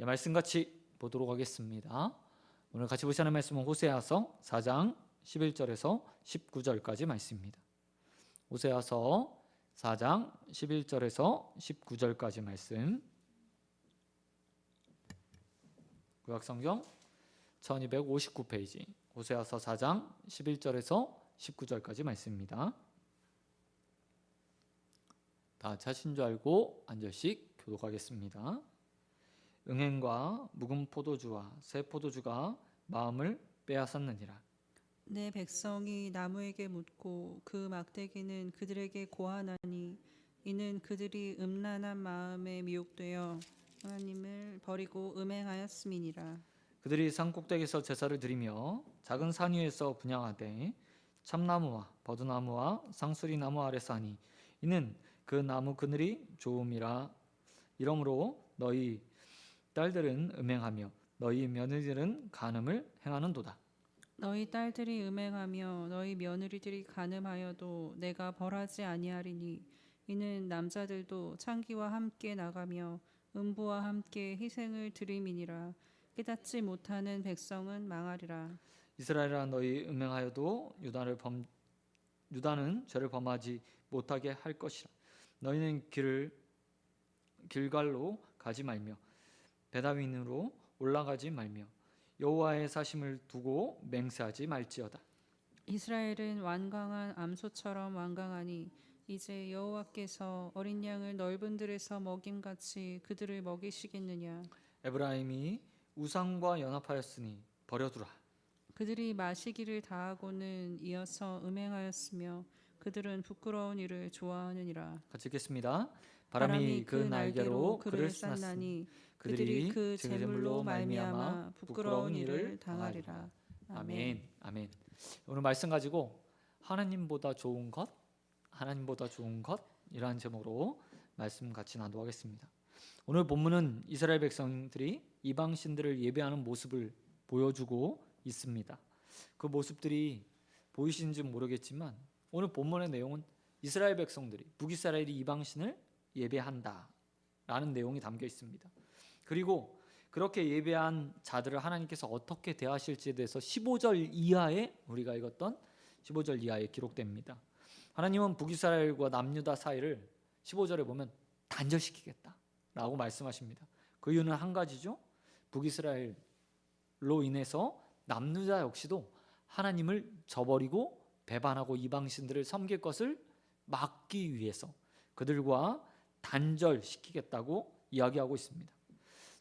말씀 같이 보도록 하겠습니다. 오늘 같이 보시는 말씀은 호세아서 4장 11절에서 19절까지 말씀입니다. 호세아서 4장 11절에서 19절까지 말씀, 구약성경 1259페이지, 호세아서 4장 11절에서 19절까지 말씀입니다. 다 차신 줄 알고 한 절씩 교독하겠습니다. 응행과 묵은 포도주와 새 포도주가 마음을 빼앗았느니라. 내 백성이 나무에게 묻고 그 막대기는 그들에게 고하나니 이는 그들이 음란한 마음에 미혹되어 하나님을 버리고 음행하였음이니라. 그들이 산꼭대기에서 제사를 드리며 작은 산 위에서 분향하되 참나무와 버드나무와 상수리나무 아래서 하니 이는 그 나무 그늘이 좋음이라. 이러므로 너희 딸들은 음행하며 너희 며느리들은 간음을 행하는도다. 너희 딸들이 음행하며 너희 며느리들이 간음하여도 내가 벌하지 아니하리니 이는 남자들도 창기와 함께 나가며 음부와 함께 희생을 드림이니라. 깨닫지 못하는 백성은 망하리라. 이스라엘아, 너희 음행하여도 유다는 죄를 범하지 못하게 할 것이라. 너희는 길갈로 가지 말며 베다윈으로 올라가지 말며 여호와의 사심을 두고 맹세하지 말지어다. 이스라엘은 완강한 암소처럼 완강하니 이제 여호와께서 어린 양을 넓은 들에서 먹임같이 그들을 먹이시겠느냐. 에브라임이 우상과 연합하였으니 버려두라. 그들이 마시기를 다하고는 이어서 음행하였으며 그들은 부끄러운 일을 좋아하느니라. 같이 읽겠습니다. 바람이 그 날개로 그를 쌌나니 그들이 그 재물로 말미암아 부끄러운 일을 당하리라. 아멘. 아멘. 오늘 말씀 가지고 하나님보다 좋은 것, 하나님보다 좋은 것이라는 제목으로 말씀 같이 나누도록 하겠습니다. 오늘 본문은 이스라엘 백성들이 이방 신들을 예배하는 모습을 보여주고 있습니다. 그 모습들이 보이시는지 모르겠지만 오늘 본문의 내용은 이스라엘 백성들이, 북이스라엘이 이방 신을 예배한다라는 내용이 담겨 있습니다. 그리고 그렇게 예배한 자들을 하나님께서 어떻게 대하실지에 대해서 15절 이하에, 우리가 읽었던 15절 이하에 기록됩니다. 하나님은 북이스라엘과 남유다 사이를 15절에 보면 단절시키겠다라고 말씀하십니다. 그 이유는 한 가지죠. 북이스라엘로 인해서 남유다 역시도 하나님을 저버리고 배반하고 이방신들을 섬길 것을 막기 위해서 그들과 단절시키겠다고 이야기하고 있습니다.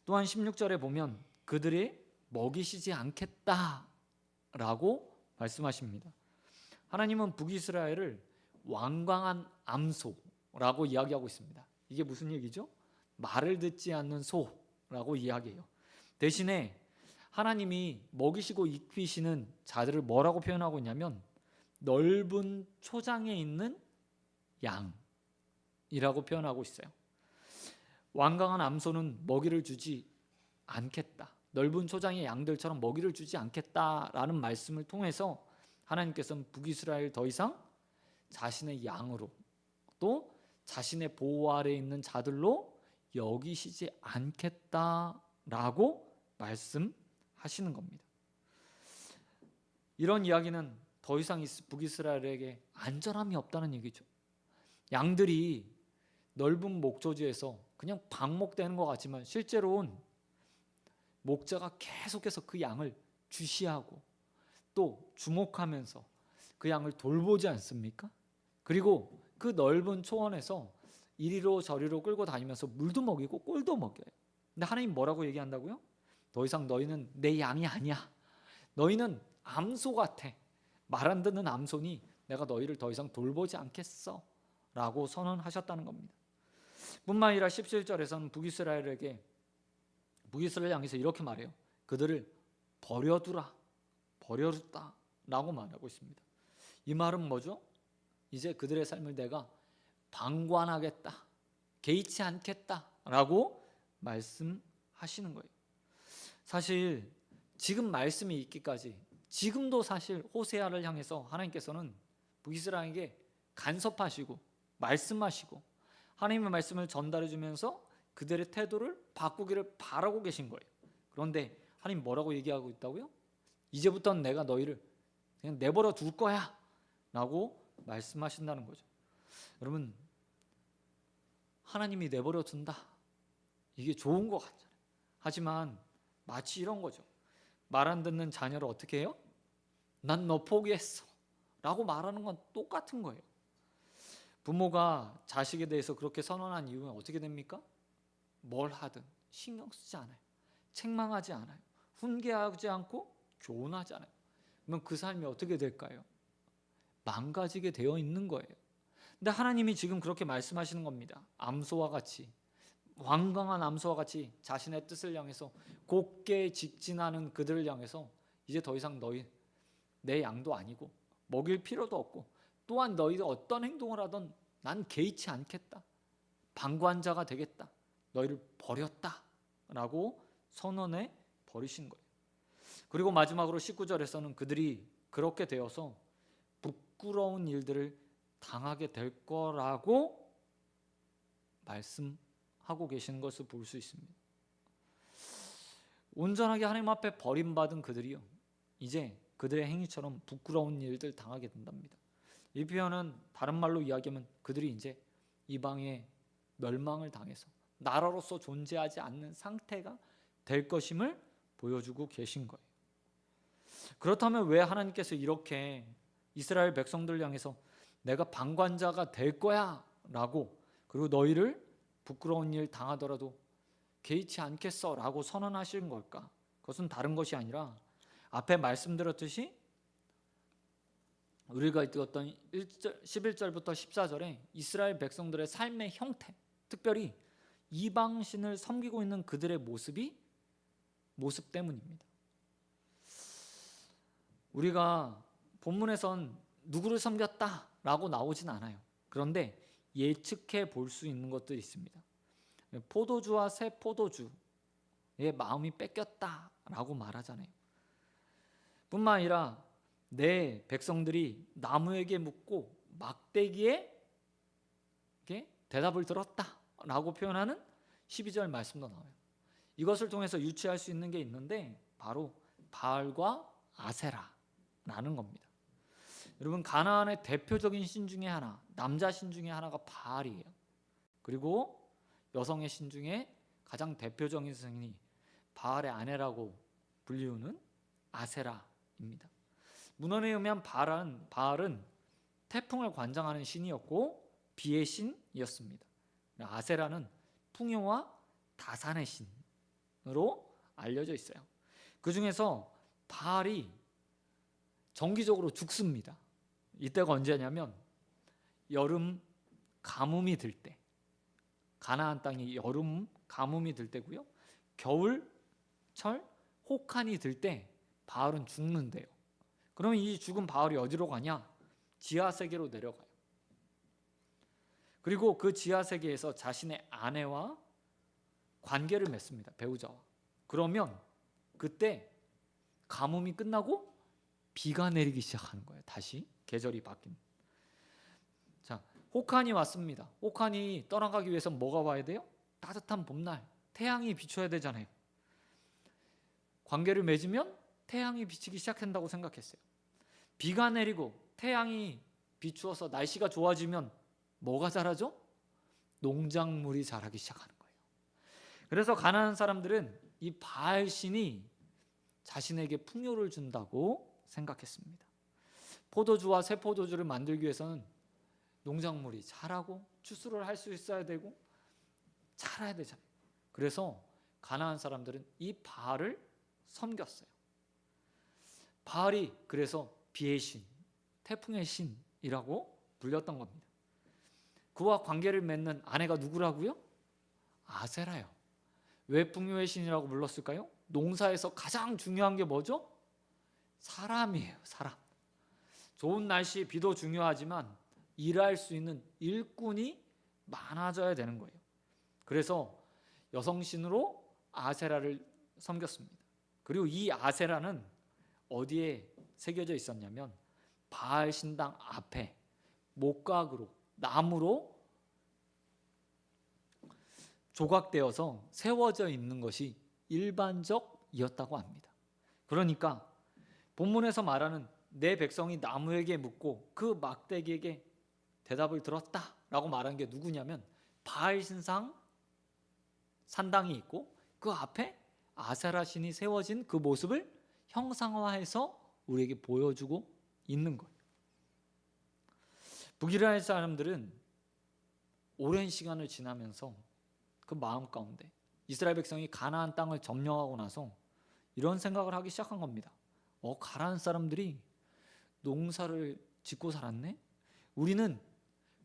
또한 16절에 보면 그들이 먹이시지 않겠다라고 말씀하십니다. 하나님은 북이스라엘을 완강한 암소라고 이야기하고 있습니다. 이게 무슨 얘기죠? 말을 듣지 않는 소라고 이야기해요. 대신에 하나님이 먹이시고 입히시는 자들을 뭐라고 표현하고 있냐면 넓은 초장에 있는 양이라고 표현하고 있어요. 완강한 암소는 먹이를 주지 않겠다, 넓은 초장의 양들처럼 먹이를 주지 않겠다라는 말씀을 통해서 하나님께서는 북이스라엘 더 이상 자신의 양으로 또 자신의 보호 아래에 있는 자들로 여기시지 않겠다라고 말씀하시는 겁니다. 이런 이야기는 더 이상 북이스라엘에게 안전함이 없다는 얘기죠. 양들이 넓은 목조지에서 그냥 방목되는 것 같지만 실제로는 목자가 계속해서 그 양을 주시하고 또 주목하면서 그 양을 돌보지 않습니까? 그리고 그 넓은 초원에서 이리로 저리로 끌고 다니면서 물도 먹이고 꿀도 먹여요. 근데 하나님 뭐라고 얘기한다고요? 더 이상 너희는 내 양이 아니야. 너희는 암소 같아. 말 안 듣는 암소니 내가 너희를 더 이상 돌보지 않겠어 라고 선언하셨다는 겁니다. 뿐만 아니라 17절에서는 북이스라엘 향해서 이렇게 말해요. 그들을 버려두라, 버려두다 라고 말하고 있습니다. 이 말은 뭐죠? 이제 그들의 삶을 내가 방관하겠다, 개의치 않겠다 라고 말씀하시는 거예요. 사실 지금 말씀이 있기까지, 지금도 사실 호세아를 향해서 하나님께서는 북이스라엘에게 간섭하시고 말씀하시고 하나님의 말씀을 전달해 주면서 그들의 태도를 바꾸기를 바라고 계신 거예요. 그런데 하나님 뭐라고 얘기하고 있다고요? 이제부터는 내가 너희를 그냥 내버려 둘 거야 라고 말씀하신다는 거죠. 여러분, 하나님이 내버려 둔다, 이게 좋은 것 같잖아요. 하지만 마치 이런 거죠. 말 안 듣는 자녀를 어떻게 해요? 난 너 포기했어 라고 말하는 건 똑같은 거예요. 부모가 자식에 대해서 그렇게 선언한 이유는 어떻게 됩니까? 뭘 하든 신경 쓰지 않아요. 책망하지 않아요. 훈계하지 않고 교훈하지 않아요. 그러면 그 삶이 어떻게 될까요? 망가지게 되어 있는 거예요. 근데 하나님이 지금 그렇게 말씀하시는 겁니다. 암소와 같이, 완강한 암소와 같이 자신의 뜻을 향해서 곧게 직진하는 그들을 향해서 이제 더 이상 너희 내 양도 아니고 먹일 필요도 없고 또한 너희가 어떤 행동을 하든 난 개의치 않겠다. 방관자가 되겠다. 너희를 버렸다 라고 선언해 버리신 거예요. 그리고 마지막으로 19절에서는 그들이 그렇게 되어서 부끄러운 일들을 당하게 될 거라고 말씀하고 계시는 것을 볼 수 있습니다. 온전하게 하나님 앞에 버림받은 그들이요, 이제 그들의 행위처럼 부끄러운 일들 당하게 된답니다. 이 표현은 다른 말로 이야기하면 그들이 이제 이방의 멸망을 당해서 나라로서 존재하지 않는 상태가 될 것임을 보여주고 계신 거예요. 그렇다면 왜 하나님께서 이렇게 이스라엘 백성들을 향해서 내가 방관자가 될 거야 라고, 그리고 너희를 부끄러운 일 당하더라도 개의치 않겠어 라고 선언하시는 걸까? 그것은 다른 것이 아니라 앞에 말씀드렸듯이 우리가 읽었던 11절부터 14절에 이스라엘 백성들의 삶의 형태, 특별히 이방신을 섬기고 있는 그들의 모습 때문입니다. 우리가 본문에선 누구를 섬겼다라고 나오진 않아요. 그런데 예측해 볼 수 있는 것들이 있습니다. 포도주와 새 포도주의 마음이 뺏겼다라고 말하잖아요. 뿐만 아니라 내 백성들이 나무에게 묻고 막대기에 대답을 들었다라고 표현하는 12절 말씀도 나와요. 이것을 통해서 유추할 수 있는 게 있는데 바로 바알과 아세라라는 겁니다. 여러분, 가나안의 대표적인 신 중에 하나, 남자 신 중에 하나가 바알이에요. 그리고 여성의 신 중에 가장 대표적인 신이 바알의 아내라고 불리우는 아세라입니다. 문헌에 의하면 바알은 태풍을 관장하는 신이었고 비의 신이었습니다. 아세라는 풍요와 다산의 신으로 알려져 있어요. 그 중에서 바알이 정기적으로 죽습니다. 이때가 언제냐면 여름 가뭄이 들 때, 가나안 땅이 여름 가뭄이 들 때고요, 겨울철 혹한이 들 때 바알은 죽는데요. 그러면 이 죽은 바알이 어디로 가냐? 지하세계로 내려가요. 그리고 그 지하세계에서 자신의 아내와 관계를 맺습니다. 배우자와. 그러면 그때 가뭄이 끝나고 비가 내리기 시작하는 거예요. 다시 계절이 바뀐. 자, 혹한이 왔습니다. 혹한이 떠나가기 위해서 뭐가 와야 돼요? 따뜻한 봄날, 태양이 비춰야 되잖아요. 관계를 맺으면 태양이 비치기 시작한다고 생각했어요. 비가 내리고 태양이 비추어서 날씨가 좋아지면 뭐가 자라죠? 농작물이 자라기 시작하는 거예요. 그래서 가나안 사람들은 이 바알 신이 자신에게 풍요를 준다고 생각했습니다. 포도주와 새 포도주를 만들기 위해서는 농작물이 자라고 추수를 할 수 있어야 되고 자라야 되잖아요. 그래서 가나안 사람들은 이 바알을 섬겼어요. 바알이 그래서 비의 신, 태풍의 신이라고 불렸던 겁니다. 그와 관계를 맺는 아내가 누구라고요? 아세라요. 왜 풍요의 신이라고 불렀을까요? 농사에서 가장 중요한 게 뭐죠? 사람이에요. 사람. 좋은 날씨, 비도 중요하지만 일할 수 있는 일꾼이 많아져야 되는 거예요. 그래서 여성신으로 아세라를 섬겼습니다. 그리고 이 아세라는 어디에 새겨져 있었냐면 바알 신당 앞에 목각으로, 나무로 조각되어서 세워져 있는 것이 일반적이었다고 합니다. 그러니까 본문에서 말하는 내 백성이 나무에게 묻고 그 막대기에게 대답을 들었다라고 말한 게 누구냐면 바알 신상 산당이 있고 그 앞에 아세라 신이 세워진 그 모습을 형상화해서 우리에게 보여주고 있는 거예요. 북이스라엘 사람들은 오랜 시간을 지나면서 그 마음 가운데 이스라엘 백성이 가나안 땅을 점령하고 나서 이런 생각을 하기 시작한 겁니다. 가나안 사람들이 농사를 짓고 살았네? 우리는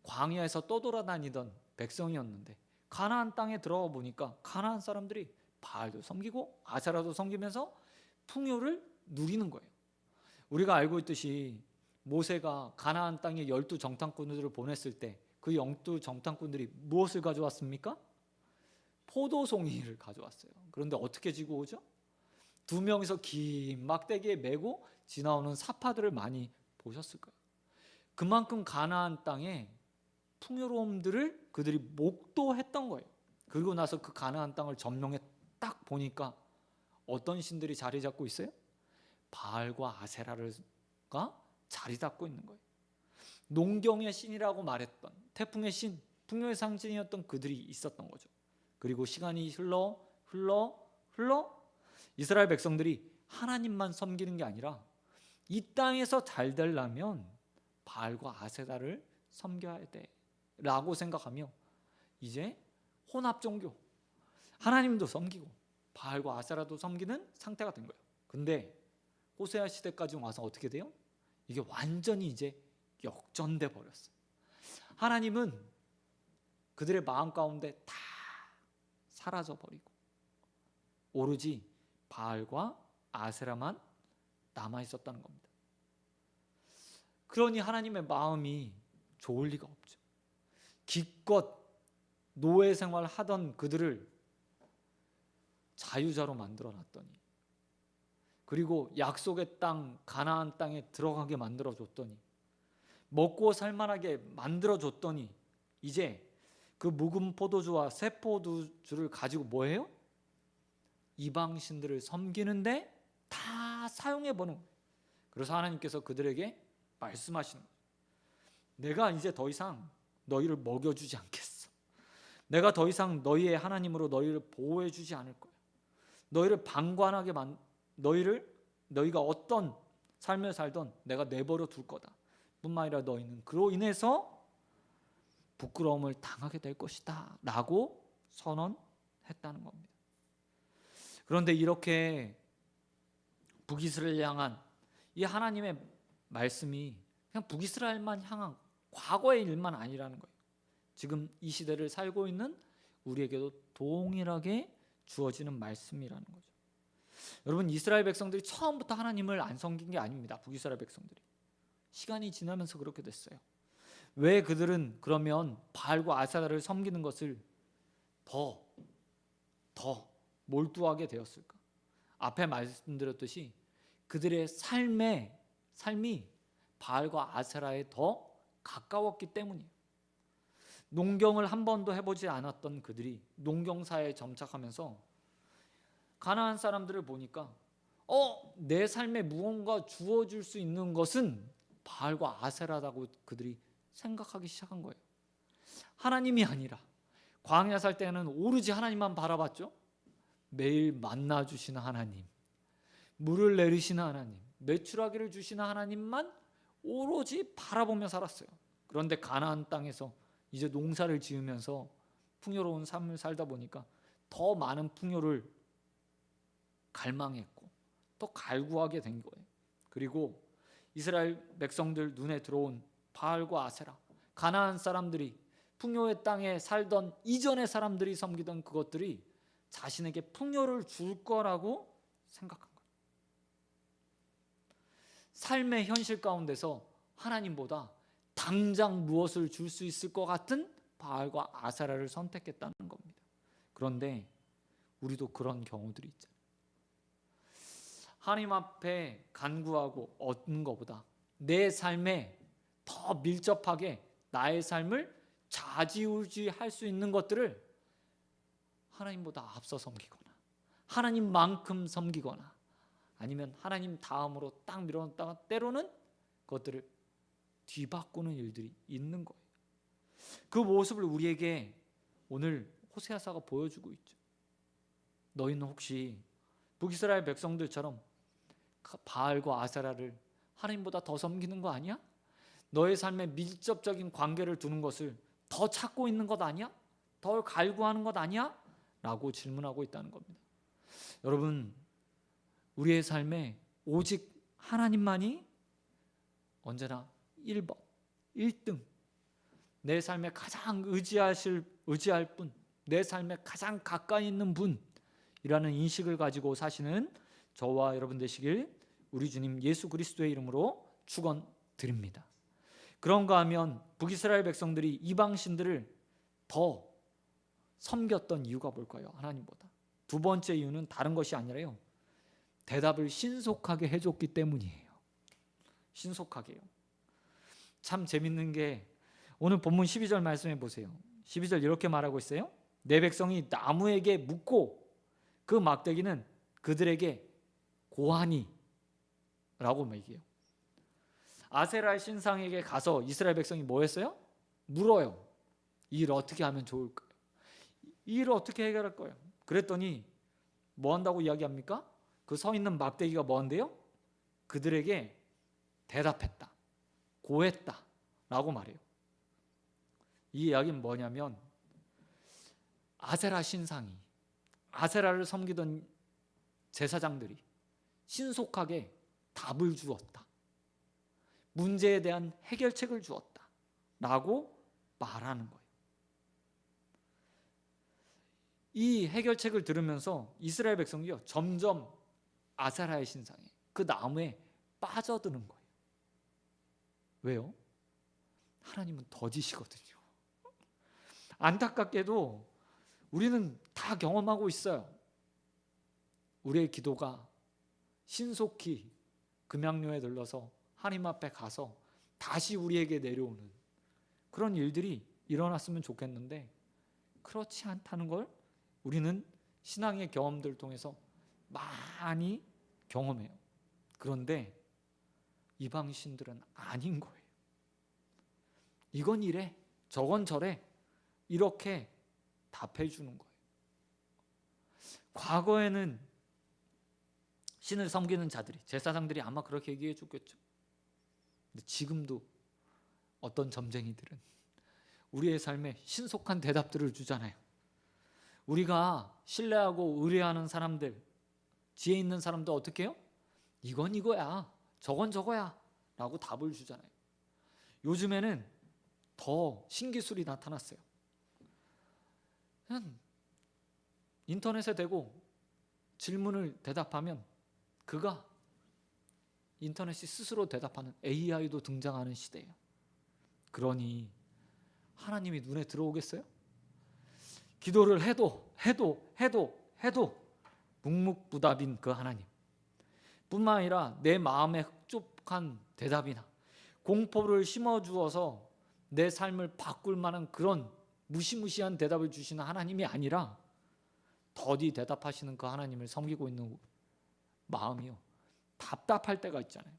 광야에서 떠돌아다니던 백성이었는데 가나안 땅에 들어가 보니까 가나안 사람들이 바알도 섬기고 아세라도 섬기면서 풍요를 누리는 거예요. 우리가 알고 있듯이 모세가 가나안 땅에 12 정탐꾼들을 보냈을 때 그 12 정탐꾼들이 무엇을 가져왔습니까? 포도송이를 가져왔어요. 그런데 어떻게 지고 오죠? 2명이서 긴 막대기에 메고 지나오는 사파들을 많이 보셨을 거예요. 그만큼 가나안 땅에 풍요로움들을 그들이 목도했던 거예요. 그리고 나서 그 가나안 땅을 점령해 딱 보니까 어떤 신들이 자리 잡고 있어요? 바알과 아세라가 자리 잡고 있는 거예요. 농경의 신이라고 말했던 태풍의 신, 풍요의 상징이었던 그들이 있었던 거죠. 그리고 시간이 흘러 이스라엘 백성들이 하나님만 섬기는 게 아니라 이 땅에서 잘 되려면 바알과 아세라를 섬겨야 돼 라고 생각하며 이제 혼합 종교, 하나님도 섬기고 바알과 아세라도 섬기는 상태가 된 거예요. 근데 호세아 시대까지 와서 어떻게 돼요? 이게 완전히 이제 역전돼 버렸어요. 하나님은 그들의 마음 가운데 다 사라져 버리고 오로지 바알과 아세라만 남아 있었다는 겁니다. 그러니 하나님의 마음이 좋을 리가 없죠. 기껏 노예 생활 하던 그들을 자유자로 만들어 놨더니, 그리고 약속의 땅 가나안 땅에 들어가게 만들어 줬더니, 먹고 살만하게 만들어 줬더니 이제 그 묵은 포도주와 새 포도주를 가지고 뭐해요? 이방 신들을 섬기는데 다 사용해 보는 거예요. 그래서 하나님께서 그들에게 말씀하시는 거예요. 내가 이제 더 이상 너희를 먹여주지 않겠어. 내가 더 이상 너희의 하나님으로 너희를 보호해 주지 않을 거야. 너희를 방관하게 너희가 어떤 삶을 살던 내가 내버려 둘 거다. 뿐만 아니라 너희는 그로 인해서 부끄러움을 당하게 될 것이다 라고 선언했다는 겁니다. 그런데 이렇게 북이스라엘 향한 이 하나님의 말씀이 그냥 북이스라엘만 향한 과거의 일만 아니라는 거예요. 지금 이 시대를 살고 있는 우리에게도 동일하게 주어지는 말씀이라는 거죠. 여러분, 이스라엘 백성들이 처음부터 하나님을 안 섬긴 게 아닙니다. 북이스라엘 백성들이 시간이 지나면서 그렇게 됐어요. 왜 그들은 그러면 바알과 아세라를 섬기는 것을 더 몰두하게 되었을까? 앞에 말씀드렸듯이 그들의 삶이 바알과 아세라에 더 가까웠기 때문이에요. 농경을 한 번도 해보지 않았던 그들이 농경사에 정착하면서 가나안 사람들을 보니까 내 삶에 무언가 주어줄 수 있는 것은 바알과 아세라라고 그들이 생각하기 시작한 거예요. 하나님이 아니라, 광야 살 때는 오로지 하나님만 바라봤죠. 매일 만나 주시는 하나님, 물을 내리시는 하나님, 매출하기를 주시는 하나님만 오로지 바라보며 살았어요. 그런데 가나안 땅에서 이제 농사를 지으면서 풍요로운 삶을 살다 보니까 더 많은 풍요를 갈망했고 더 갈구하게 된 거예요. 그리고 이스라엘 백성들 눈에 들어온 바알과 아세라, 가나안 사람들이 풍요의 땅에 살던 이전의 사람들이 섬기던 그것들이 자신에게 풍요를 줄 거라고 생각한 거예요. 삶의 현실 가운데서 하나님보다 당장 무엇을 줄 수 있을 것 같은 바알과 아세라를 선택했다는 겁니다. 그런데 우리도 그런 경우들이 있잖아요. 하나님 앞에 간구하고 얻는 것보다 내 삶에 더 밀접하게 나의 삶을 좌지우지할 수 있는 것들을 하나님보다 앞서 섬기거나 하나님만큼 섬기거나 아니면 하나님 다음으로 딱 밀어넣다가 때로는 그것들을 뒤바꾸는 일들이 있는 거예요. 그 모습을 우리에게 오늘 호세아서가 보여주고 있죠. 너희는 혹시 북이스라엘 백성들처럼 바알과 아세라를 하나님보다 더 섬기는 거 아니야? 너의 삶에 밀접적인 관계를 두는 것을 더 찾고 있는 것 아니야? 더 갈구하는 것 아니야? 라고 질문하고 있다는 겁니다. 여러분, 우리의 삶에 오직 하나님만이 언제나 1번, 1등, 내 삶에 가장 의지할 분, 내 삶에 가장 가까이 있는 분이라는 인식을 가지고 사시는 저와 여러분 되시길 우리 주님 예수 그리스도의 이름으로 축원드립니다. 그런가 하면 북이스라엘 백성들이 이방신들을 더 섬겼던 이유가 뭘까요? 하나님보다. 두 번째 이유는 다른 것이 아니라요, 대답을 신속하게 해줬기 때문이에요. 신속하게요. 참 재밌는 게 오늘 본문 12절 말씀해 보세요. 12절 이렇게 말하고 있어요. 내 백성이 나무에게 묻고 그 막대기는 그들에게 고하니 라고 얘기해요. 아세라의 신상에게 가서 이스라엘 백성이 뭐 했어요? 물어요. 이 일을 어떻게 하면 좋을까요? 이 일을 어떻게 해결할 거예요? 그랬더니 뭐 한다고 이야기합니까? 그 서 있는 막대기가 뭔데요? 그들에게 대답했다, 고했다 라고 말해요. 이 이야기는 뭐냐면 아세라 신상이, 아세라를 섬기던 제사장들이 신속하게 답을 주었다, 문제에 대한 해결책을 주었다 라고 말하는 거예요. 이 해결책을 들으면서 이스라엘 백성이요, 점점 아세라의 신상에, 그 나무에 빠져드는 거예요. 왜요? 하나님은 더디시거든요. 안타깝게도 우리는 다 경험하고 있어요. 우리의 기도가 신속히 금양료에 들러서 하나님 앞에 가서 다시 우리에게 내려오는 그런 일들이 일어났으면 좋겠는데 그렇지 않다는 걸 우리는 신앙의 경험들을 통해서 많이 경험해요. 그런데 이방신들은 아닌 거예요. 이건 이래, 저건 저래, 이렇게 답해 주는 거예요. 과거에는 신을 섬기는 자들이, 제사장들이 아마 그렇게 얘기해 줬겠죠. 근데 지금도 어떤 점쟁이들은 우리의 삶에 신속한 대답들을 주잖아요. 우리가 신뢰하고 의뢰하는 사람들, 지혜 있는 사람들 어떻게 해요? 이건 이거야, 저건 저거야 라고 답을 주잖아요. 요즘에는 더 신기술이 나타났어요. 그냥 인터넷에 대고 질문을 대답하면 그가 인터넷이 스스로 대답하는 AI도 등장하는 시대예요. 그러니 하나님이 눈에 들어오겠어요? 기도를 해도 묵묵부답인 그 하나님 뿐만 아니라 내 마음에 흡족한 대답이나 공포를 심어주어서 내 삶을 바꿀 만한 그런 무시무시한 대답을 주시는 하나님이 아니라 더디 대답하시는 그 하나님을 섬기고 있는 마음이요, 답답할 때가 있잖아요.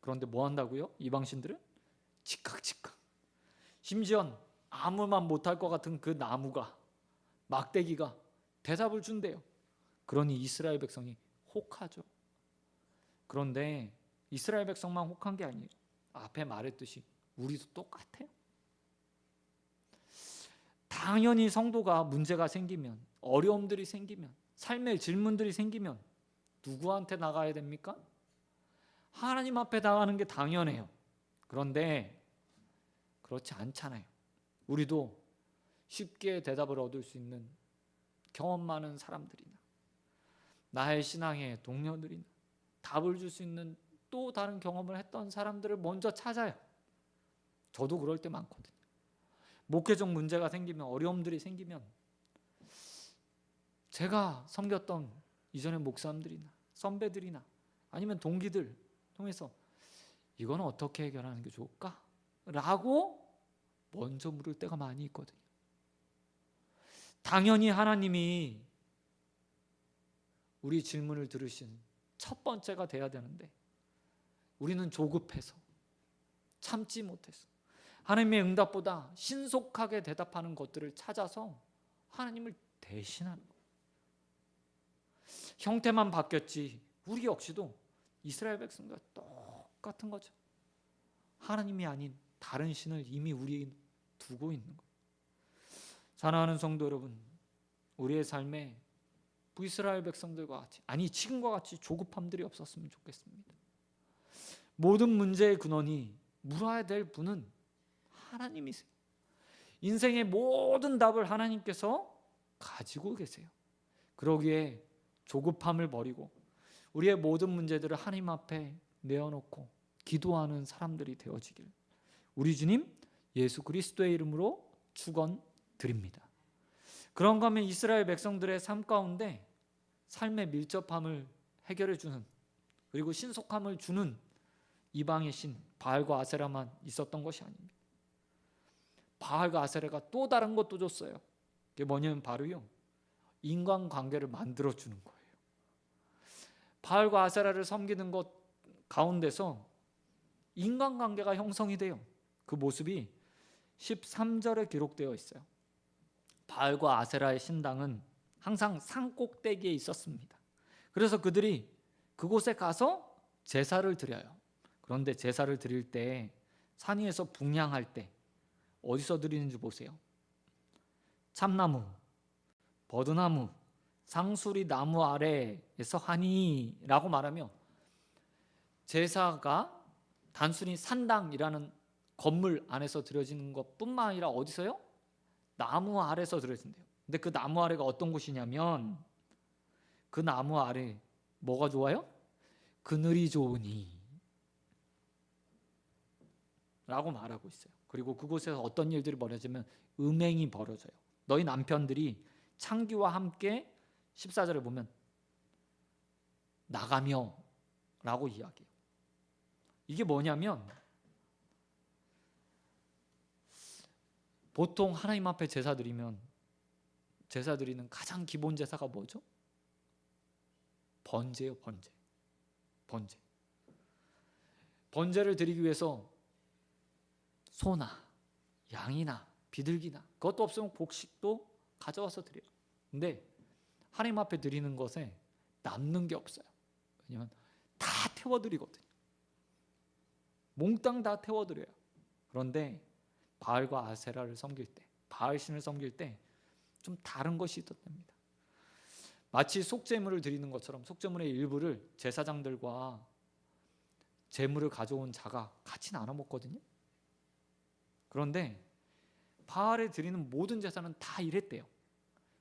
그런데 뭐 한다고요? 이방신들은 즉각 심지어 아무 말 못할 것 같은 그 나무가, 막대기가 대답을 준대요. 그러니 이스라엘 백성이 혹하죠. 그런데 이스라엘 백성만 혹한 게 아니에요. 앞에 말했듯이 우리도 똑같아요. 당연히 성도가 문제가 생기면, 어려움들이 생기면, 삶의 질문들이 생기면 누구한테 나가야 됩니까? 하나님 앞에 나가는 게 당연해요. 그런데 그렇지 않잖아요. 우리도 쉽게 대답을 얻을 수 있는 경험 많은 사람들이나 나의 신앙의 동료들이나 답을 줄 수 있는 또 다른 경험을 했던 사람들을 먼저 찾아요. 저도 그럴 때 많거든요. 목회적 문제가 생기면, 어려움들이 생기면 제가 섬겼던 이전의 목사님들이나 선배들이나 아니면 동기들 통해서 이건 어떻게 해결하는 게 좋을까? 라고 먼저 물을 때가 많이 있거든요. 당연히 하나님이 우리 질문을 들으신 첫 번째가 돼야 되는데 우리는 조급해서 참지 못해서 하나님의 응답보다 신속하게 대답하는 것들을 찾아서 하나님을 대신하는 거예요. 형태만 바뀌었지 우리 역시도 이스라엘 백성과 똑같은 거죠. 하나님이 아닌 다른 신을 이미 우리에게 두고 있는 거예요. 사랑하는 성도 여러분, 우리의 삶에 이스라엘 백성들과 같이, 아니 지금과 같이 조급함들이 없었으면 좋겠습니다. 모든 문제의 근원이 물어야 될 분은 하나님이세요. 인생의 모든 답을 하나님께서 가지고 계세요. 그러기에 조급함을 버리고 우리의 모든 문제들을 하나님 앞에 내어놓고 기도하는 사람들이 되어지길 우리 주님 예수 그리스도의 이름으로 축원드립니다. 그런가 하면 이스라엘 백성들의 삶 가운데 삶의 밀접함을 해결해 주는, 그리고 신속함을 주는 이방의 신 바알과 아세라만 있었던 것이 아닙니다. 바알과 아세라가 또 다른 것도 줬어요. 그게 뭐냐면 바로요, 인간관계를 만들어 주는 거예요. 바알과 아세라를 섬기는 것 가운데서 인간관계가 형성이 돼요. 그 모습이 13절에 기록되어 있어요. 바알과 아세라의 신당은 항상 산 꼭대기에 있었습니다. 그래서 그들이 그곳에 가서 제사를 드려요. 그런데 제사를 드릴 때 산 위에서 분향할 때 어디서 드리는지 보세요. 참나무, 버드나무, 상수리 나무 아래에서 하니라고 말하며 제사가 단순히 산당이라는 건물 안에서 드려지는 것뿐만 아니라 어디서요? 나무 아래에서 드려진대요. 근데 그 나무 아래가 어떤 곳이냐면 그 나무 아래 뭐가 좋아요? 그늘이 좋으니 라고 말하고 있어요. 그리고 그곳에서 어떤 일들이 벌어지면 음행이 벌어져요. 너희 남편들이 창기와 함께 14절에 보면 나가며 라고 이야기해요. 이게 뭐냐면 보통 하나님 앞에 제사 드리면 제사 드리는 가장 기본 제사가 뭐죠? 번제예요. 번제. 번제를 드리기 위해서 소나 양이나 비둘기나 그것도 없으면 곡식도 가져와서 드려요. 근데 하나님 앞에 드리는 것에 남는 게 없어요. 왜냐하면 다 태워드리거든요. 몽땅 다 태워드려요. 그런데 바알과 아세라를 섬길 때, 바알 신을 섬길 때 좀 다른 것이 있었답니다. 마치 속죄물을 드리는 것처럼 속죄물의 일부를 제사장들과 제물을 가져온 자가 같이 나눠 먹거든요. 그런데 바알에 드리는 모든 제사는 다 이랬대요.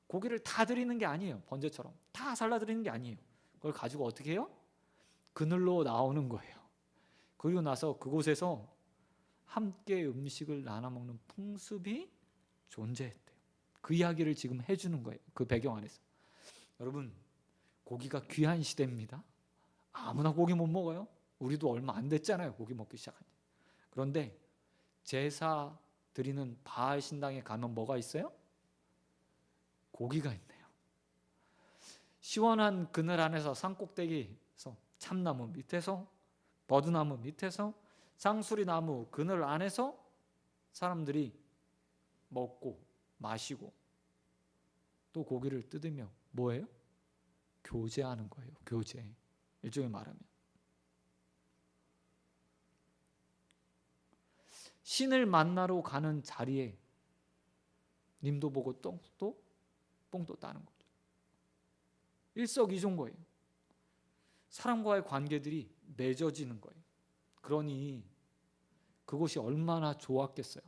고기를 다 드리는 게 아니에요. 번제처럼 다 잘라 드리는 게 아니에요. 그걸 가지고 어떻게 해요? 그늘로 나오는 거예요. 그리고 나서 그곳에서 함께 음식을 나눠 먹는 풍습이 존재했대요. 그 이야기를 지금 해주는 거예요. 그 배경 안에서. 여러분, 고기가 귀한 시대입니다. 아무나 고기 못 먹어요. 우리도 얼마 안 됐잖아요, 고기 먹기 시작한 지. 그런데 제사 드리는 바알 신당에 가면 뭐가 있어요? 고기가 있네요. 시원한 그늘 안에서 산꼭대기에서 참나무 밑에서 버드나무 밑에서 상수리 나무 그늘 안에서 사람들이 먹고 마시고 또 고기를 뜯으며 뭐예요? 교제하는 거예요. 교제. 일종의 말하면 신을 만나러 가는 자리에 님도 보고 똥도 뽕도 따는 거죠. 일석이조인 거예요. 사람과의 관계들이 맺어지는 거예요. 그러니 그곳이 얼마나 좋았겠어요.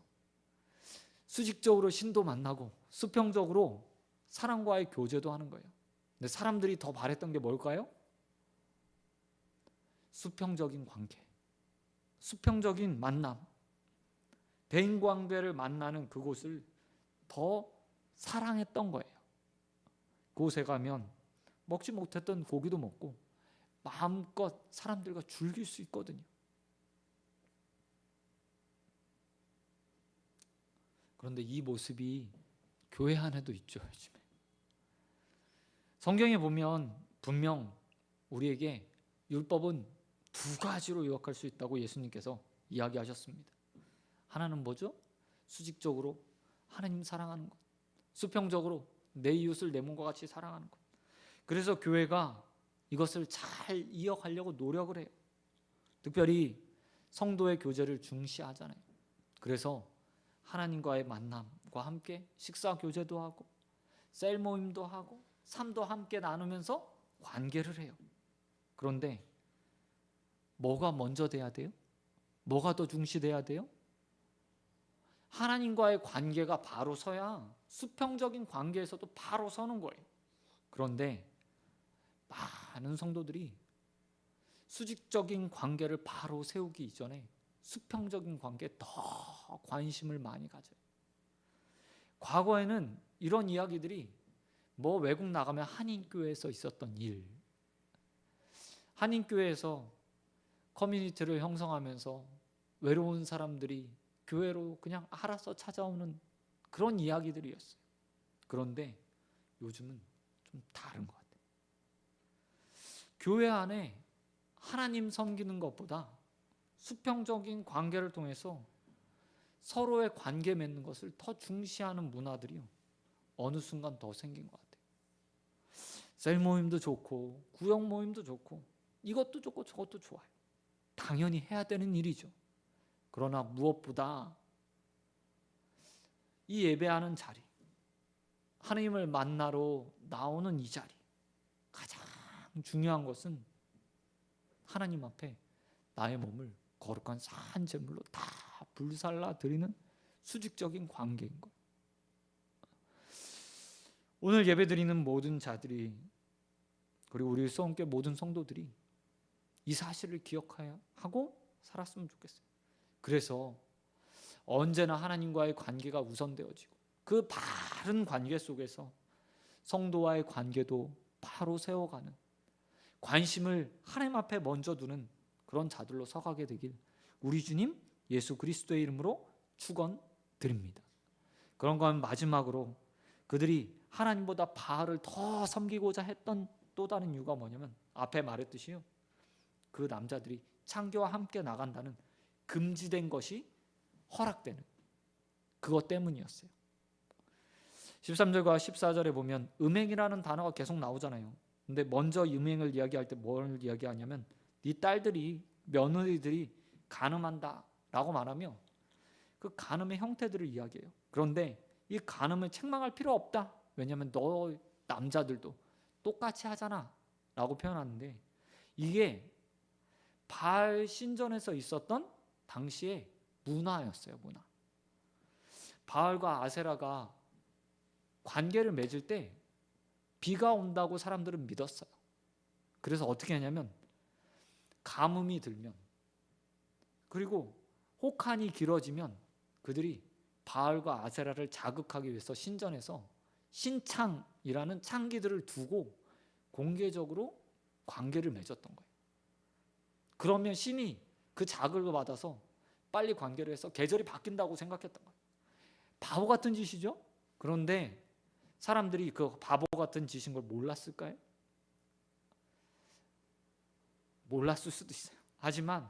수직적으로 신도 만나고 수평적으로 사람과의 교제도 하는 거예요. 근데 사람들이 더 바랬던 게 뭘까요? 수평적인 관계, 수평적인 만남, 대인관계를 만나는 그곳을 더 사랑했던 거예요. 그곳에 가면 먹지 못했던 고기도 먹고 마음껏 사람들과 즐길 수 있거든요. 그런데 이 모습이 교회 안에도 있죠. 요즘에 성경에 보면 분명 우리에게 율법은 두 가지로 요약할 수 있다고 예수님께서 이야기하셨습니다. 하나는 뭐죠? 수직적으로 하나님 사랑하는 것, 수평적으로 내 이웃을 내 몸과 같이 사랑하는 것. 그래서 교회가 이것을 잘 이어가려고 노력을 해요. 특별히 성도의 교제를 중시하잖아요. 그래서 하나님과의 만남과 함께 식사 교제도 하고 셀 모임도 하고 삶도 함께 나누면서 관계를 해요. 그런데 뭐가 먼저 돼야 돼요? 뭐가 더 중시돼야 돼요? 하나님과의 관계가 바로 서야 수평적인 관계에서도 바로 서는 거예요. 그런데 많은 성도들이 수직적인 관계를 바로 세우기 이전에 수평적인 관계에 더 관심을 많이 가져요. 과거에는 이런 이야기들이 뭐 외국 나가면 한인교회에서 있었던 일, 한인교회에서 커뮤니티를 형성하면서 외로운 사람들이 교회로 그냥 알아서 찾아오는 그런 이야기들이었어요. 그런데 요즘은 좀 다른 것 같아요. 교회 안에 하나님 섬기는 것보다 수평적인 관계를 통해서 서로의 관계 맺는 것을 더 중시하는 문화들이요, 어느 순간 더 생긴 것 같아요. 셀 모임도 좋고 구역 모임도 좋고 이것도 좋고 저것도 좋아요. 당연히 해야 되는 일이죠. 그러나 무엇보다 이 예배하는 자리, 하나님을 만나러 나오는 이 자리, 가장 중요한 것은 하나님 앞에 나의 몸을 거룩한 산 제물로 다 불살라 드리는 수직적인 관계인 거예요. 오늘 예배드리는 모든 자들이, 그리고 우리 수원교회 모든 성도들이 이 사실을 기억하고 살았으면 좋겠어요. 그래서 언제나 하나님과의 관계가 우선되어지고 그 바른 관계 속에서 성도와의 관계도 바로 세워가는, 관심을 하나님 앞에 먼저 두는 그런 자들로 서가게 되길 우리 주님 예수 그리스도의 이름으로 축원드립니다. 그런 건 마지막으로 그들이 하나님보다 바알을 더 섬기고자 했던 또 다른 이유가 뭐냐면, 앞에 말했듯이요, 그 남자들이 창교와 함께 나간다는 금지된 것이 허락되는 그것 때문이었어요. 13절과 14절에 보면 음행이라는 단어가 계속 나오잖아요. 근데 먼저 음행을 이야기할 때 뭘 이야기하냐면, 네 딸들이, 며느리들이 가늠한다 라고 말하며 그 간음의 형태들을 이야기해요. 그런데 이 간음을 책망할 필요 없다, 왜냐하면 너 남자들도 똑같이 하잖아 라고 표현하는데, 이게 바알 신전에서 있었던 당시의 문화였어요. 문화. 바알과 아세라가 관계를 맺을 때 비가 온다고 사람들은 믿었어요. 그래서 어떻게 하냐면, 가뭄이 들면, 그리고 혹한이 길어지면 그들이 바알과 아세라를 자극하기 위해서 신전에서 신창이라는 창기들을 두고 공개적으로 관계를 맺었던 거예요. 그러면 신이 그 자극을 받아서 빨리 관계를 해서 계절이 바뀐다고 생각했던 거예요. 바보 같은 짓이죠. 그런데 사람들이 그 바보 같은 짓인 걸 몰랐을까요? 몰랐을 수도 있어요. 하지만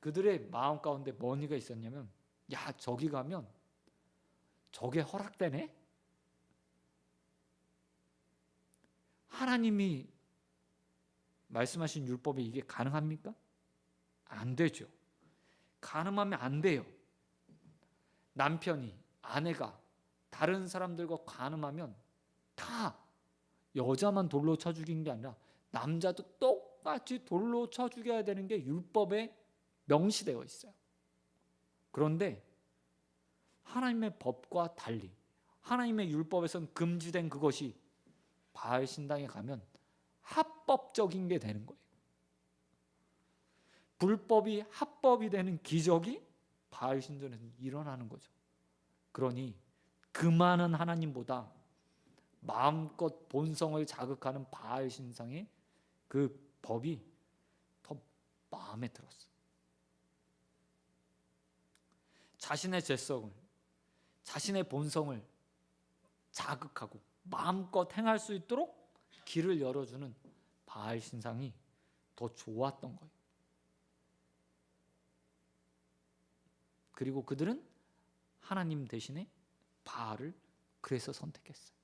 그들의 마음 가운데 뭔가 있었냐면, 야, 저기 가면 저게 허락되네? 하나님이 말씀하신 율법에 이게 가능합니까? 안 되죠. 가늠하면 안 돼요. 남편이, 아내가 다른 사람들과 가늠하면 다 여자만 돌로 쳐 죽인 게 아니라 남자도 똑같이 돌로 쳐 죽여야 되는 게 율법에 명시되어 있어요. 그런데 하나님의 법과 달리 하나님의 율법에선 금지된 그것이 바알 신당에 가면 합법적인 게 되는 거예요. 불법이 합법이 되는 기적이 바알 신전에서 일어나는 거죠. 그러니 그 많은 하나님보다 마음껏 본성을 자극하는 바알 신상의 그 법이 더 마음에 들었어요. 자신의 죄성을, 자신의 본성을 자극하고 마음껏 행할 수 있도록 길을 열어주는 바알 신상이 더 좋았던 거예요. 그리고 그들은 하나님 대신에 바알을 그래서 선택했어요.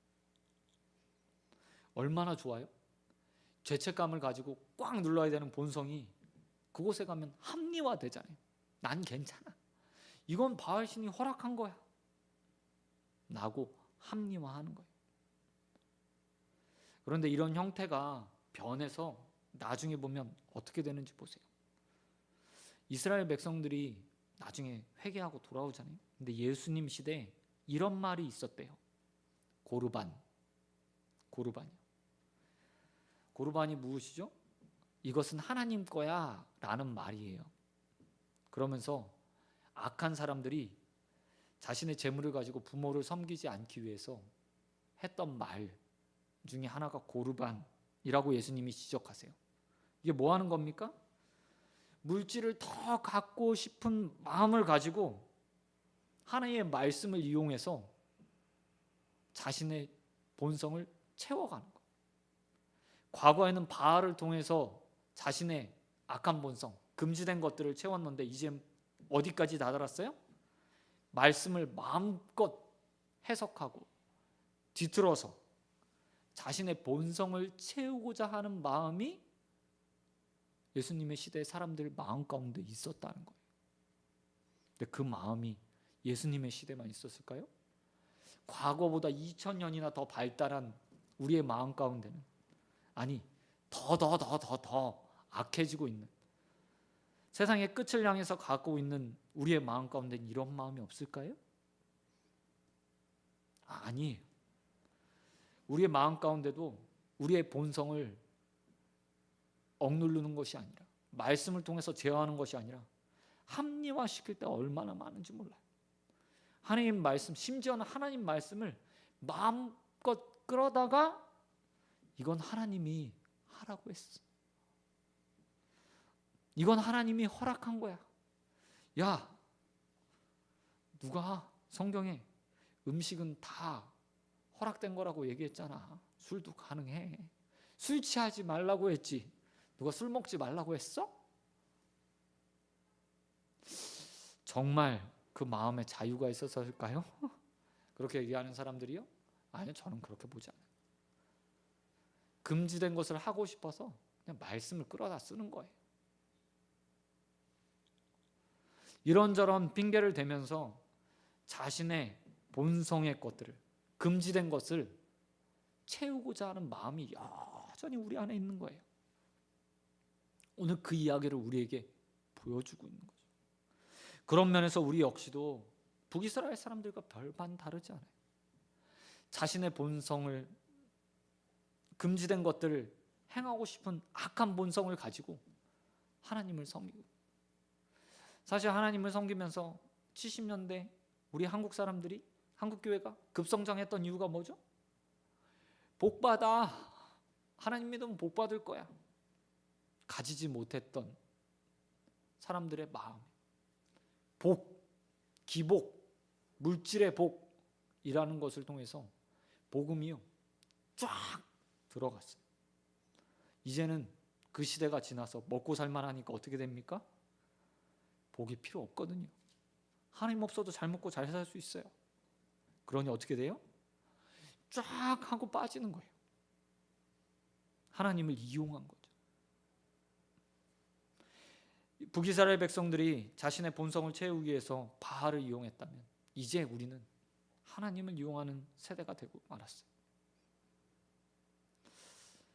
얼마나 좋아요? 죄책감을 가지고 꽉 눌러야 되는 본성이 그곳에 가면 합리화되잖아요. 난 괜찮아. 이건 바알 신이 허락한 거야. 라고 합리화하는 거예요. 그런데 이런 형태가 변해서 나중에 보면 어떻게 되는지 보세요. 이스라엘 백성들이 나중에 회개하고 돌아오잖아요. 근데 예수님 시대에 이런 말이 있었대요. 고르반이요. 고르반이 무엇이죠? 이것은 하나님 거야 라는 말이에요. 그러면서 악한 사람들이 자신의 재물을 가지고 부모를 섬기지 않기 위해서 했던 말 중에 하나가 고르반이라고 예수님이 지적하세요. 이게 뭐 하는 겁니까? 물질을 더 갖고 싶은 마음을 가지고 하나님의 말씀을 이용해서 자신의 본성을 채워가는 거예요. 과거에는 바알을 통해서 자신의 악한 본성, 금지된 것들을 채웠는데 이제 어디까지 다다랐어요? 말씀을 마음껏 해석하고 뒤틀어서 자신의 본성을 채우고자 하는 마음이 예수님의 시대의 사람들 마음 가운데 있었다는 거예요. 근데 그 마음이 예수님의 시대만 있었을까요? 과거보다 2000년이나 더 발달한 우리의 마음 가운데는 아니 더 악해지고 있는 세상의 끝을 향해서 가고 있는 우리의 마음 가운데는 이런 마음이 없을까요? 아니에요. 우리의 마음 가운데도 우리의 본성을 억누르는 것이 아니라 말씀을 통해서 제어하는 것이 아니라 합리화시킬 때 얼마나 많은지 몰라요. 하나님 말씀, 심지어는 하나님 말씀을 마음껏 끌어다가 이건 하나님이 하라고 했어. 이건 하나님이 허락한 거야. 야, 누가 성경에 음식은 다 허락된 거라고 얘기했잖아. 술도 가능해. 술 취하지 말라고 했지. 누가 술 먹지 말라고 했어? 정말 그 마음에 자유가 있어서일까요? 그렇게 얘기하는 사람들이요? 아니요, 저는 그렇게 보지 않아요. 금지된 것을 하고 싶어서 그냥 말씀을 끌어다 쓰는 거예요. 이런저런 핑계를 대면서 자신의 본성의 것들을, 금지된 것을 채우고자 하는 마음이 여전히 우리 안에 있는 거예요. 오늘 그 이야기를 우리에게 보여주고 있는 거죠. 그런 면에서 우리 역시도 북이스라엘 사람들과 별반 다르지 않아요. 자신의 본성을, 금지된 것들을 행하고 싶은 악한 본성을 가지고 하나님을 섬기고, 사실 하나님을 섬기면서 70년대 우리 한국 사람들이, 한국 교회가 급성장했던 이유가 뭐죠? 복받아. 하나님 믿으면 복받을 거야. 가지지 못했던 사람들의 마음, 복, 기복, 물질의 복이라는 것을 통해서 복음이요 쫙 들어갔어요. 이제는 그 시대가 지나서 먹고 살만하니까 어떻게 됩니까? 복이 필요 없거든요. 하나님 없어도 잘 먹고 잘 살 수 있어요. 그러니 어떻게 돼요? 쫙 하고 빠지는 거예요. 하나님을 이용한 거죠. 북이스라엘 백성들이 자신의 본성을 채우기 위해서 바알을 이용했다면 이제 우리는 하나님을 이용하는 세대가 되고 말았어요.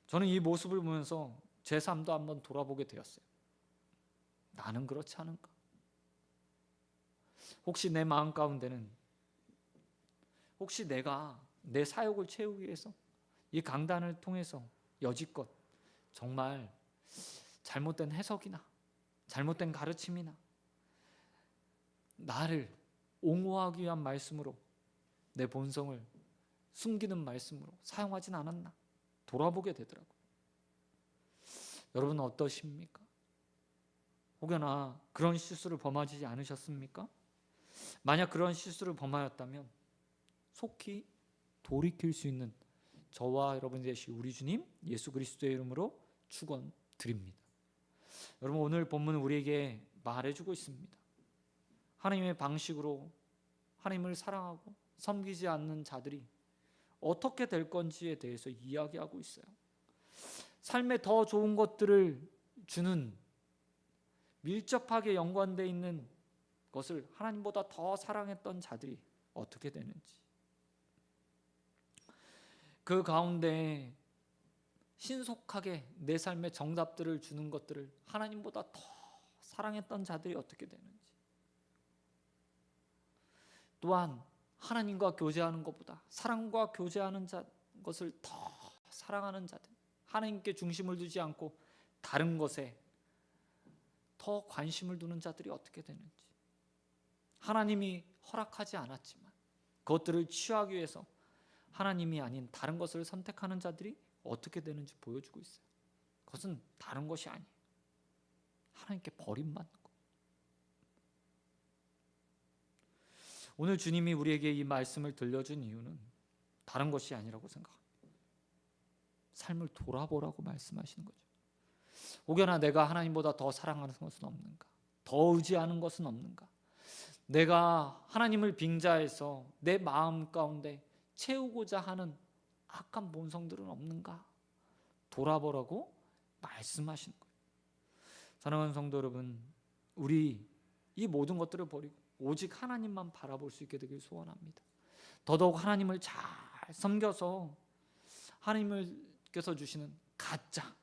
저는 이 모습을 보면서 제 삶도 한번 돌아보게 되었어요. 나는 그렇지 않은가? 혹시 내 마음 가운데는, 혹시 내가 내 사역을 채우기 위해서 이 강단을 통해서 여지껏 정말 잘못된 해석이나 잘못된 가르침이나 나를 옹호하기 위한 말씀으로 내 본성을 숨기는 말씀으로 사용하진 않았나 돌아보게 되더라고요. 여러분은 어떠십니까? 혹여나 그런 실수를 범하지 않으셨습니까? 만약 그런 실수를 범하였다면 속히 돌이킬 수 있는 저와 여러분이 되시기 우리 주님 예수 그리스도의 이름으로 축원드립니다. 여러분, 오늘 본문은 우리에게 말해주고 있습니다. 하나님의 방식으로 하나님을 사랑하고 섬기지 않는 자들이 어떻게 될 건지에 대해서 이야기하고 있어요. 삶에 더 좋은 것들을 주는, 밀접하게 연관되어 있는 것을 하나님보다 더 사랑했던 자들이 어떻게 되는지, 그 가운데 신속하게 내 삶의 정답들을 주는 것들을 하나님보다 더 사랑했던 자들이 어떻게 되는지, 또한 하나님과 교제하는 것보다 사랑과 교제하는 것을 더 사랑하는 자들, 하나님께 중심을 두지 않고 다른 것에 더 관심을 두는 자들이 어떻게 되는지, 하나님이 허락하지 않았지만 그것들을 취하기 위해서 하나님이 아닌 다른 것을 선택하는 자들이 어떻게 되는지 보여주고 있어요. 그것은 다른 것이 아니에요. 하나님께 버림받는 것. 오늘 주님이 우리에게 이 말씀을 들려준 이유는 다른 것이 아니라고 생각합니다. 삶을 돌아보라고 말씀하시는 거죠. 혹여나 내가 하나님보다 더 사랑하는 것은 없는가? 더 의지하는 것은 없는가? 내가 하나님을 빙자해서 내 마음 가운데 채우고자 하는 악한 본성들은 없는가? 돌아보라고 말씀하시는 거예요. 사랑하는 성도 여러분, 우리 이 모든 것들을 버리고 오직 하나님만 바라볼 수 있게 되길 소원합니다. 더더욱 하나님을 잘 섬겨서 하나님께서 주시는 가짜,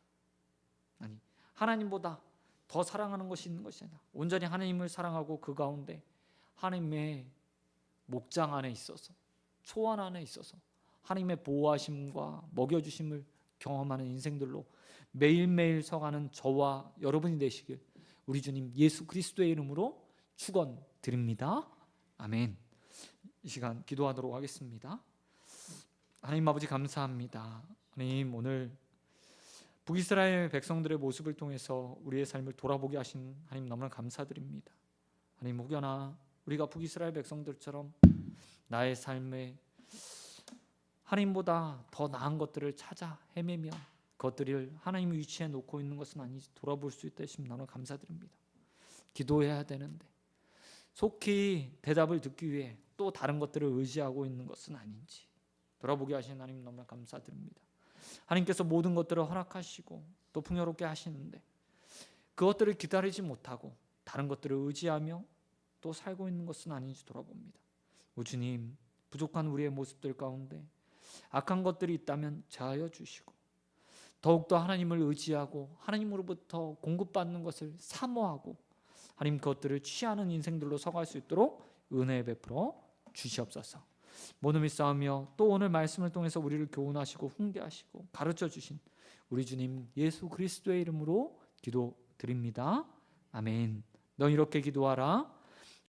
아니 하나님보다 더 사랑하는 것이 있는 것이 아니라 온전히 하나님을 사랑하고 그 가운데 하나님의 목장 안에 있어서, 초원 안에 있어서 하나님의 보호하심과 먹여주심을 경험하는 인생들로 매일매일 서가는 저와 여러분이 되시길 우리 주님 예수 그리스도의 이름으로 축원드립니다. 아멘. 이 시간 기도하도록 하겠습니다. 하나님 아버지, 감사합니다. 하나님, 오늘 북이스라엘 백성들의 모습을 통해서 우리의 삶을 돌아보게 하신 하나님 너무나 감사드립니다. 하나님, 혹여나 우리가 북이스라엘 백성들처럼 나의 삶에 하나님보다 더 나은 것들을 찾아 헤매며 그것들을 하나님 위치에 놓고 있는 것은 아닌지 돌아볼 수 있다 하시면 너무 감사드립니다. 기도해야 되는데 속히 대답을 듣기 위해 또 다른 것들을 의지하고 있는 것은 아닌지 돌아보게 하시는 하나님 너무나 감사드립니다. 하나님께서 모든 것들을 허락하시고 또 풍요롭게 하시는데 그것들을 기다리지 못하고 다른 것들을 의지하며 또 살고 있는 것은 아닌지 돌아봅니다. 오 주님, 부족한 우리의 모습들 가운데 악한 것들이 있다면 자하여 주시고 더욱더 하나님을 의지하고 하나님으로부터 공급받는 것을 사모하고 하나님 그것들을 취하는 인생들로 서갈 수 있도록 은혜 베풀어 주시옵소서. 모든 믿사오며 또 오늘 말씀을 통해서 우리를 교훈하시고 훈계하시고 가르쳐 주신 우리 주님 예수 그리스도의 이름으로 기도드립니다. 아멘. 너 이렇게 기도하라.